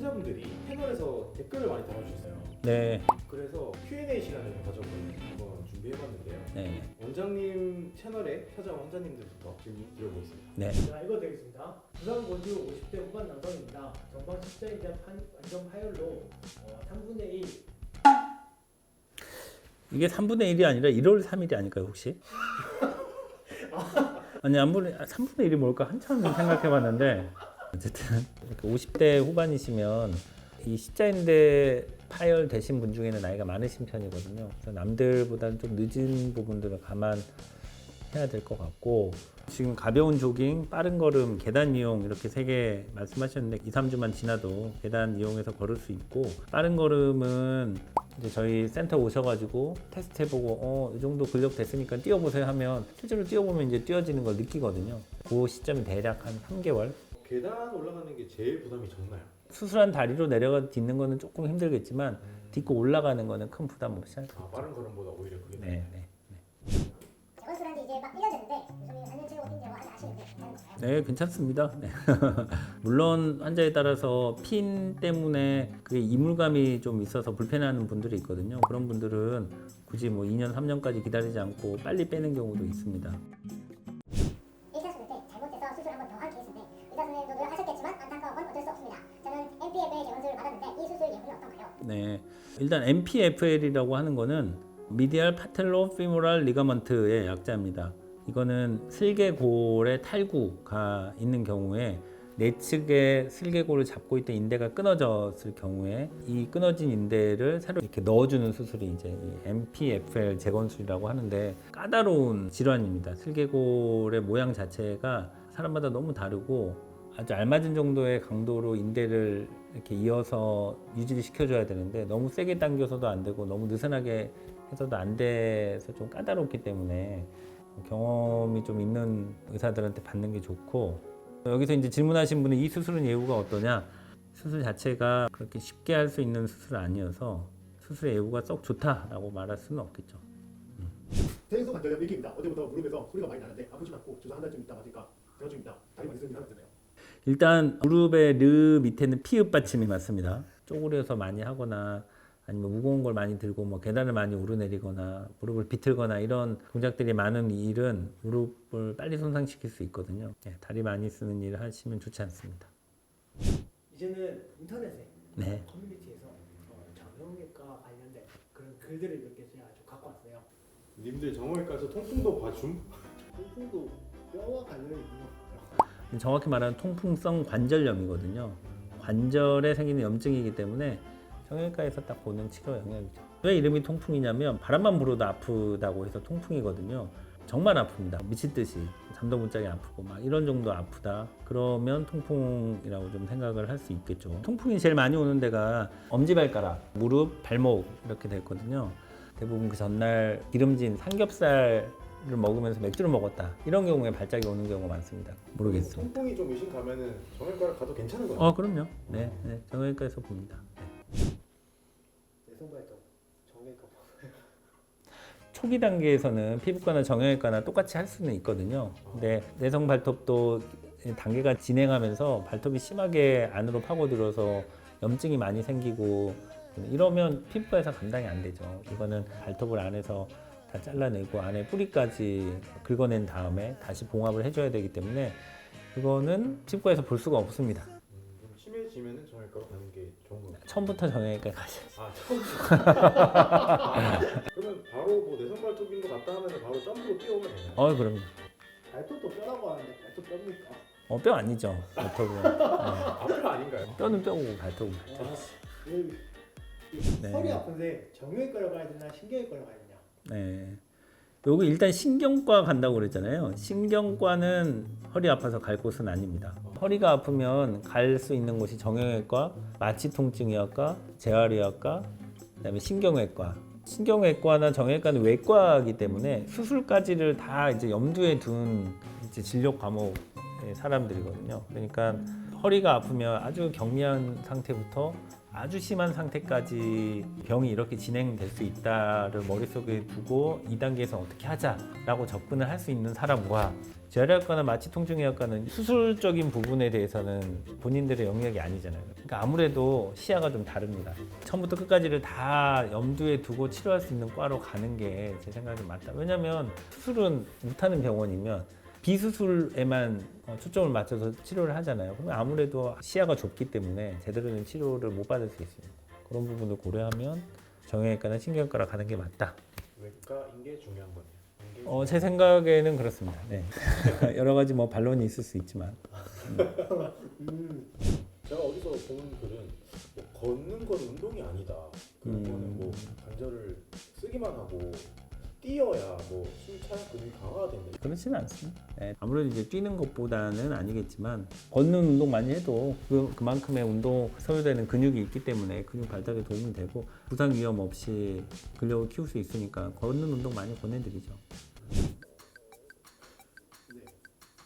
환자분들이 패널에서 댓글을 많이 달아주셨어요. 네. 그래서 Q&A 시간을 가져보고 한번 준비해봤는데요. 네. 원장님 채널에 찾아온 환자님들부터 질문 드려보겠습니다. 네. 자, 읽어드리겠습니다. 부산 거주 50대 후반 남성입니다. 전방 십자인대 완전 파열로 3분의 1. 이게 3분의 1이 아니라 1월 3일이 아닐까요 혹시? 아니 3분의 1이 뭘까 한참 생각해봤는데 어쨌든 이렇게 50대 후반이시면 이 십자인대 파열 되신 분 중에는 나이가 많으신 편이거든요. 그래서 남들보다는 좀 늦은 부분들을 감안해야 될 것 같고 지금 가벼운 조깅, 빠른 걸음, 계단 이용 이렇게 3개 말씀하셨는데 2, 3주만 지나도 계단 이용해서 걸을 수 있고 빠른 걸음은 이제 저희 센터 오셔가지고 테스트 해보고 이 정도 근력 됐으니까 뛰어보세요 하면 실제로 뛰어보면 이제 뛰어지는 걸 느끼거든요. 그 시점이 대략 한 3개월. 계단 올라가는 게 제일 부담이 적나요? 수술한 다리로 내려가 딛는 거는 조금 힘들겠지만 딛고 올라가는 거는 큰 부담 없이 할 수 있죠. 빠른 걸음보다 오히려 그게 나아요. 네. 재건술한 지 이제 막 1년 됐는데 요즘에 안면 체력 뛴다고 아직 아시는데 괜찮은 건가요? 네, 괜찮습니다. 네. 물론 환자에 따라서 핀 때문에 그게 이물감이 좀 있어서 불편해하는 분들이 있거든요. 그런 분들은 굳이 뭐 2년, 3년까지 기다리지 않고 빨리 빼는 경우도 있습니다. 1차 수술 때 잘못돼서 수술 한 번 더 한 케이스인데 의사 선생님도 노력하셨겠지만 안타까운 건 어쩔 수 없습니다. 저는 MPF의 재건술을 받았는데 이 수술 예후는 어떤가요? 네, 일단 MPFL이라고 하는 거는 미디얼 파텔로 피모랄 리가먼트의 약자입니다. 이거는 슬개골에 탈구가 있는 경우에 내측의 슬개골을 잡고 있던 인대가 끊어졌을 경우에 이 끊어진 인대를 새로 이렇게 넣어주는 수술이 이제 이 MPFL 재건술이라고 하는데 까다로운 질환입니다. 슬개골의 모양 자체가 사람마다 너무 다르고 아주 알맞은 정도의 강도로 인대를 이렇게 이어서 유지를 시켜줘야 되는데 너무 세게 당겨서도 안 되고 너무 느슨하게 해서도 안 돼서 좀 까다롭기 때문에 경험이 좀 있는 의사들한테 받는 게 좋고 여기서 이제 질문하신 분이 이 수술은 예후가 어떠냐? 수술 자체가 그렇게 쉽게 할 수 있는 수술은 아니어서 수술의 예후가 썩 좋다라고 말할 수는 없겠죠. 퇴행성 관절염 1기입니다. 어제부터 무릎에서 소리가 많이 나는데 아프지 않고 주사 한 달쯤 있다 가니까 대화 중입니다. 다리 많이 쓰는 사람 되나요? 일단 무릎의 르 밑에는 피읍 받침이 맞습니다. 쪼그려서 많이 하거나 아니면 무거운 걸 많이 들고 뭐 계단을 많이 오르내리거나 무릎을 비틀거나 이런 동작들이 많은 일은 무릎을 빨리 손상시킬 수 있거든요. 네, 다리 많이 쓰는 일을 하시면 좋지 않습니다. 이제는 인터넷에 네. 커뮤니티에서 정형외과 관련된 그런 글들을 몇 개 제가 좀 갖고 왔어요. 님들 정형외과에서 통풍도 봐줌? 통풍도 뼈와 관련이 있는 건가요? 정확히 말하면 통풍성 관절염이거든요. 관절에 생기는 염증이기 때문에 정형외과에서 딱 보는 치료 영역이죠. 왜 이름이 통풍이냐면 바람만 불어도 아프다고 해서 통풍이거든요. 정말 아픕니다. 미칠 듯이 잠도 못 자게 아프고 막 이런 정도 아프다. 그러면 통풍이라고 좀 생각을 할 수 있겠죠. 통풍이 제일 많이 오는 데가 엄지발가락, 무릎, 발목 이렇게 됐거든요. 대부분 그 전날 기름진 삼겹살을 먹으면서 맥주를 먹었다. 이런 경우에 발작이 오는 경우가 많습니다. 모르겠습니다. 통풍이 좀 의심 가면은 정형외과를 가도 괜찮은 거예요? 그럼요. 네, 정형외과에서 봅니다. 네. 내성발톱 정형외과 초기 단계에서는 피부과나 정형외과나 똑같이 할 수는 있거든요. 근데 내성 발톱도 단계가 진행하면서 발톱이 심하게 안으로 파고들어서 염증이 많이 생기고 이러면 피부과에서 감당이 안 되죠. 이거는 발톱을 안에서 다 잘라내고 안에 뿌리까지 긁어낸 다음에 다시 봉합을 해줘야 되기 때문에 그거는 피부과에서 볼 수가 없습니다. 좀 심해지면은 정형외과로 가는 게 좋은 거예요. 처음부터 정형외과에 가셔야죠. 그러면 바로 뭐 내성발톱인 것 같다 하면 바로 점프로 뛰어오면 되나요? 그럼요. 발톱도 뼈라고 하는데 발톱 뼈입니까? 뼈 아니죠. 발톱은. 네. 앞뼈 아닌가요? 뼈는 뼈고 발톱은 발톱. 이 허리 아픈데 정형외과를 가야 되나 신경외과를 가야 되냐? 네. 여기 일단 신경과 간다고 그랬잖아요. 신경과는 허리 아파서 갈 곳은 아닙니다. 허리가 아프면 갈 수 있는 곳이 정형외과, 마취통증의학과, 재활의학과, 그다음에 신경외과. 신경외과나 정형외과는 외과이기 때문에 수술까지를 다 이제 염두에 둔 이제 진료 과목의 사람들이거든요. 그러니까 허리가 아프면 아주 경미한 상태부터 아주 심한 상태까지 병이 이렇게 진행될 수 있다를 머릿속에 두고 2단계에서 어떻게 하자라고 접근을 할 수 있는 사람과 재활의학과나 마취통증의학과는 수술적인 부분에 대해서는 본인들의 영역이 아니잖아요. 그러니까 아무래도 시야가 좀 다릅니다. 처음부터 끝까지를 다 염두에 두고 치료할 수 있는 과로 가는 게 제 생각에 맞다. 왜냐하면 수술은 못하는 병원이면 비수술에만 초점을 맞춰서 치료를 하잖아요. 그러면 아무래도 시야가 좁기 때문에 제대로 된 치료를 못 받을 수 있습니다. 그런 부분을 고려하면 정형외과나 신경외과로 가는 게 맞다. 외과인 게 중요한 거네요. 제 생각에는 그렇습니다. 네. 여러 가지 뭐 반론이 있을 수 있지만 제가 어디서 본 글은 뭐 걷는 건 운동이 아니다. 그거는 뭐 관절을 쓰기만 하고 뛰어야 뭐 숨차 근육이 강화가 된다. 그렇지는 않습니다. 네. 아무래도 이제 뛰는 것보다는 아니겠지만 걷는 운동 많이 해도 그만큼의 운동 소요되는 근육이 있기 때문에 근육 발달에 도움이 되고 부상 위험 없이 근력을 키울 수 있으니까 걷는 운동 많이 권해드리죠.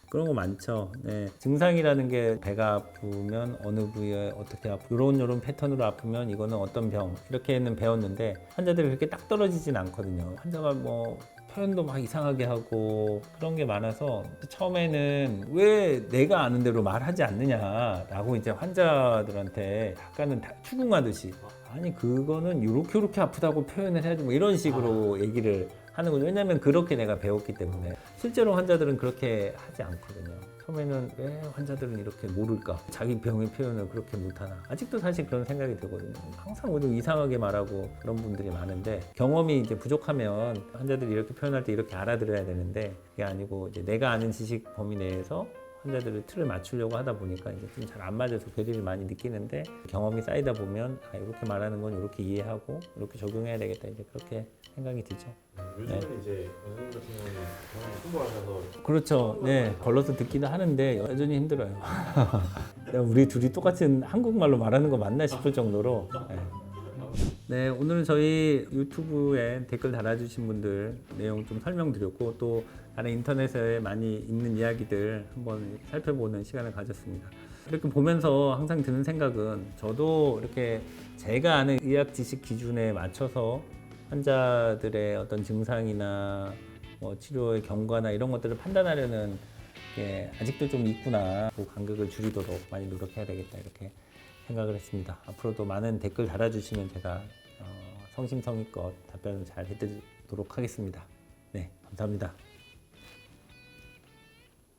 그런 거 많죠. 네. 증상이라는 게 배가 아프면 어느 부위에 어떻게 아프고 요런 패턴으로 아프면 이거는 어떤 병 이렇게는 배웠는데 환자들이 그렇게 딱 떨어지진 않거든요. 환자가 뭐 표현도 막 이상하게 하고 그런 게 많아서 처음에는 왜 내가 아는 대로 말하지 않느냐라고 이제 환자들한테 약간은 추궁하듯이 아니 그거는 요렇게 아프다고 표현을 해야지 뭐 이런 식으로 얘기를 하는 거죠. 왜냐하면 그렇게 내가 배웠기 때문에. 실제로 환자들은 그렇게 하지 않거든요. 처음에는 왜 환자들은 이렇게 모를까? 자기 병의 표현을 그렇게 못하나? 아직도 사실 그런 생각이 들거든요. 항상 모두 이상하게 말하고 그런 분들이 많은데 경험이 이제 부족하면 환자들이 이렇게 표현할 때 이렇게 알아들어야 되는데 그게 아니고 이제 내가 아는 지식 범위 내에서 환자들을 틀을 맞추려고 하다 보니까 이제 좀 잘 안 맞아서 괴리를 많이 느끼는데 경험이 쌓이다 보면 이렇게 말하는 건 이렇게 이해하고 이렇게 적용해야 되겠다 이제 그렇게 생각이 들죠. 요즘은 이제 원장님 같은 경우는 경험이 풍부하셔서 그렇죠. 네, 걸러서 듣기는 하는데 여전히 힘들어요. 우리 둘이 똑같은 한국말로 말하는 거 맞나 싶을 정도로. 네. 네, 오늘은 저희 유튜브에 댓글 달아주신 분들 내용 좀 설명드렸고 또 다른 인터넷에 많이 있는 이야기들 한번 살펴보는 시간을 가졌습니다. 이렇게 보면서 항상 드는 생각은 저도 이렇게 제가 아는 의학 지식 기준에 맞춰서 환자들의 어떤 증상이나 뭐 치료의 경과나 이런 것들을 판단하려는 게 아직도 좀 있구나. 그 간격을 줄이도록 많이 노력해야 되겠다 이렇게 생각을 했습니다. 앞으로도 많은 댓글 달아주시면 제가 성심성의껏 답변을 잘 해드리도록 하겠습니다. 네, 감사합니다.